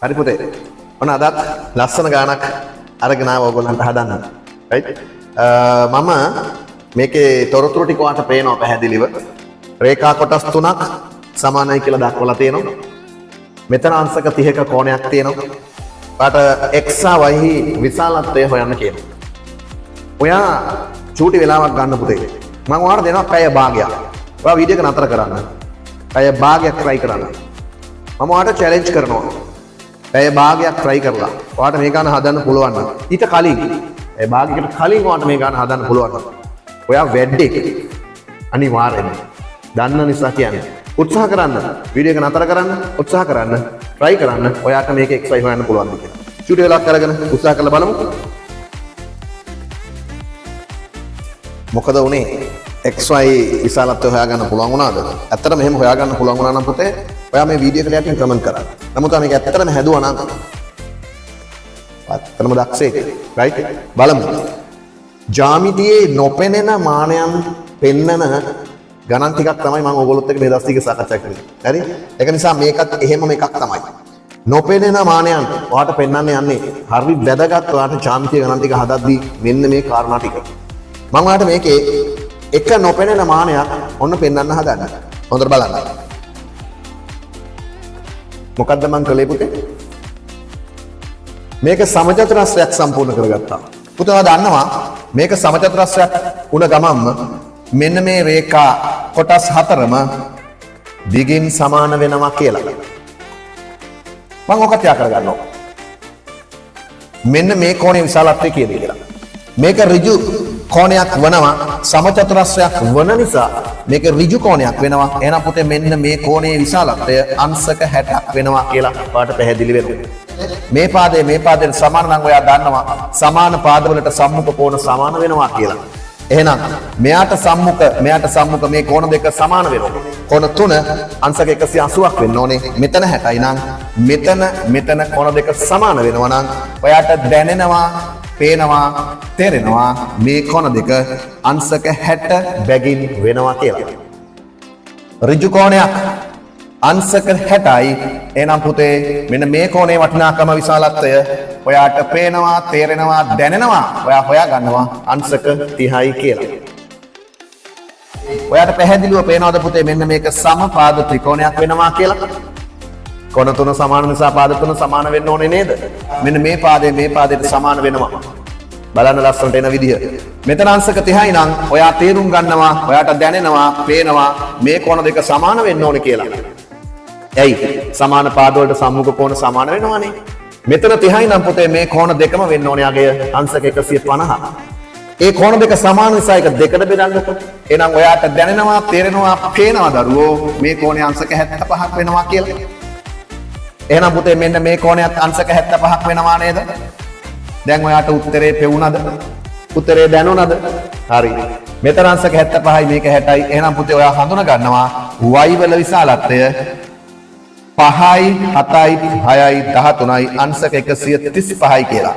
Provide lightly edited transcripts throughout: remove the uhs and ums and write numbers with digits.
හරි පුතේ. ඔන්න අදත් ලස්සන ගානක් අරගෙන ආව ඕගොල්ලන්ට හදන්න. right? මම මේකේ තොරතුරු ටික ඔයාලට පේනවා පැහැදිලිව. රේඛා කොටස් තුනක් සමානයි කියලා දක්වලා තියෙනවා. මෙතන අංශක 30ක කෝණයක් තියෙනවා. ඔයාලට x y විශාලත්වය හොයන්න කියනවා. ඔයා චූටි වෙලාවක් ගන්න පුතේ. මම ඔයාලට දෙනවා පැය භාගයක්. ඔයා වීඩියෝ එක නතර කරන්න. පැය භාගයක් try කරන්න. මම ඔයාලට challenge කරනවා. පැය භාගයක් try කරලා ඔයාලට මේ ගාන හදන්න පුළුවන් නම් ඊට කලින් පැය භාගයකට කලින් ඔයාලට මේ ගාන හදන්න පුළුවන් නම් ඔයා වැඩේ අනිවාර්යෙන්ම දන්න නිසා කියන්නේ උත්සාහ කරන්න වීඩියෝ එක නතර කරන්න උත්සාහ කරන්න try කරන්න ඔයාට මේක xy හොයන්න පුළුවන්ද කියලා. චූටි වෙලාවක් අරගෙන උත්සාහ කරලා බලමු. මොකද උනේ xy විශාලත්වය හොයාගන්න පුළුවන් වුණාද? ඇත්තටම මෙහෙම හොයාගන්න පුළුවන් වුණා නම් පුතේ ඔයා මේ වීඩියෝ එකට යටින් කමෙන්ට් කරන්න. නමුත් මේක ඇත්තටම හැදුවා නම් ඇත්තටම දක්ෂයෙක් right බලමු. ජ්‍යාමිතියේ නොපෙනෙන මානයන් පෙන්නන ගණන් ටිකක් තමයි මම ඔයගොල්ලොත් එක්ක මේ දවස් ටික සාකච්ඡා කරන්නේ. හරි? ඒක නිසා මේකත් එහෙමම එකක් තමයි. නොපෙනෙන මානයන් ඔයාට පෙන්වන්න යන්නේ හරි වැදගත් ඔයාට ජ්‍යාමිතිය ගණන් ටික හදද්දී මෙන්න මේ කාරණා ටික. මම ඔයාට මේකේ එක නොපෙනෙන මානයක් ඔන්න පෙන්වන්න හදන්න. හොඳට බලන්න. මොකද්ද මං කළේ පුතේ? මේක සමචතුරස්‍රයක් සම්පූර්ණ කරගත්තා. පුතේ ඔයා දන්නවා මේක සමචතුරස්‍රයක් වුණ ගමන්ම මෙන්න මේ රේඛා කොටස් හතරම දිගින් සමාන වෙනවා කියලා. මම ඔක තියා කරගන්නවා. මෙන්න මේ කෝණයේ විශාලත්වය කීයද කියලා. මේක ඍජු කෝණයක් වනවා සමචතුරස්‍රයක් වන නිසා මේක ඍජු කෝණයක් වෙනවා. එහෙනම් පුතේ මෙන්න මේ කෝණයේ විශාලත්වය අංශක 60ක් වෙනවා කියලා ඔයාලට පැහැදිලි වෙනවා. මේ පාදයට සමාන නම් ඔයා දන්නවා සමාන පාදවලට සම්මුඛ කෝණ සමාන වෙනවා කියලා. එහෙනම් මෙයාට සම්මුඛ මේ කෝණ දෙක සමාන වෙනවා. කෝණ තුන අංශක 180ක් වෙන්න ඕනේ. මෙතන 60යි නම් මෙතන කෝණ දෙක සමාන වෙනවා නම් ඔයාට දැනෙනවා පේනවා තේරෙනවා මේ කෝණ දෙක අංශක 60 බැගින් වෙනවා කියලා. ඍජු කෝණයක් අංශක 60යි. එහෙනම් පුතේ මෙන්න මේ කෝණේ වටිනාකම විශාලත්වය ඔයාට පේනවා තේරෙනවා දැනෙනවා ඔයා හොයා ගන්නවා අංශක 30යි කියලා. ඔයාට පැහැදිලිව පේනවද පුතේ මෙන්න මේක සමපාද ත්‍රිකෝණයක් වෙනවා කියලා? කෝණ තුන සමාන නිසා පාද තුන සමාන වෙන්න ඕනේ නේද? මෙන්න මේ පාදයට සමාන වෙනවා. බලන්න ලස්සනට එන විදිහ. මෙතන අංශක 30යි නම් ඔයා තේරුම් ගන්නවා ඔයාට දැනෙනවා පේනවා මේ කෝණ දෙක සමාන වෙන්න ඕනේ කියලා. ඇයි? සමාන පාද වලට සම්මුඛ කෝණ සමාන වෙනවානේ. මෙතන 30යි නම් පුතේ මේ කෝණ දෙකම වෙන්න ඕනේ අගය අංශක 150. ඒ කෝණ දෙක සමාන නිසා එක දෙකට බෙදන්නකො. එහෙනම් ඔයාට දැනෙනවා තේරෙනවා පේනවා දරුවෝ මේ කෝණය අංශක 75ක් වෙනවා කියලා. එහෙනම් පුතේ මෙන්න මේ කෝණයත් අංශක 75ක් වෙනවා නේද? දැන් ඔයාට උත්තරේ පෙවුනද? උත්තරේ දැනුණද? හරි. මෙතන අංශක 75යි මේක 60යි. එහෙනම් පුතේ ඔයා හඳුනා ගන්නවා y වල විශාලත්වය 5යි 7යි 6යි 13යි අංශක 135යි කියලා.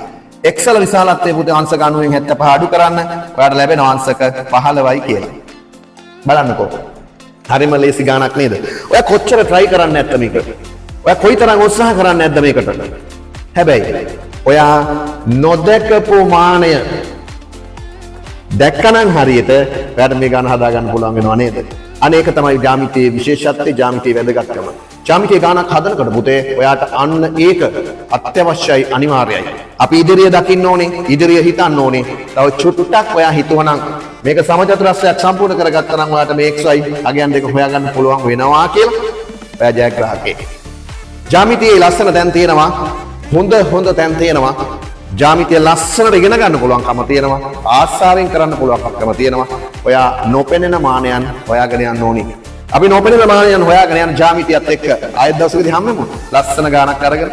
x වල විශාලත්වය පුතේ අංශක 90න් 75 අඩු කරන්න ඔයාට ලැබෙනවා අංශක 15යි කියලා. බලන්නකෝ. හරිම ලේසි ගානක් නේද? ඔයා කොච්චර try කරන්නේ නැත්ද මේකට? ඔයා කොයිතරම් උත්සාහ කරන්නේ නැද්ද මේකට? හැබැයි ඔයා නොදකපු මානය දැක්කනම් හරියට ඔයාට මේ ගාන හදා ගන්න පුළුවන් වෙනව නේද? අනේක තමයි ජ්‍යාමිතියේ විශේෂත්වය, ජ්‍යාමිතියේ වැදගත්කම. ජ්‍යාමිතියේ ගානක් හදනකොට පුතේ ඔයාට අන්න ඒක අත්‍යවශ්‍යයි අනිවාර්යයි. අපි ඉදිරිය දකින්න ඕනේ, ඉදිරිය හිතන්න ඕනේ. තව චුට්ටක් ඔයා හිතුවනම් මේක සමචතුරස්‍රයක් සම්පූර්ණ කරගත්තා නම් ඔයාට මේ xy අගයන් දෙක හොයාගන්න පුළුවන් වෙනවා කියලා ඔයා ජයග්‍රාහකයෙක්. ජ්‍යාමිතියේ ලස්සන තැන් තියෙනවා. හොඳ තැන් තියෙනවා. ජ්‍යාමිතිය ලස්සනට ඉගෙන ගන්න පුළුවන්කම තියෙනවා. ආසාවෙන් කරන්න පුළුවන්කම තියෙනවා. ඔයා නොපෙනෙන මානයන් හොයාගෙන යන්න ඕනි. අපි නොපෙනෙන මානයන් හොයාගෙන යන ජ්‍යාමිතියත් එක්ක ආයෙත් දවසකදී හම්බෙමු. ලස්සන ගානක් අරගෙන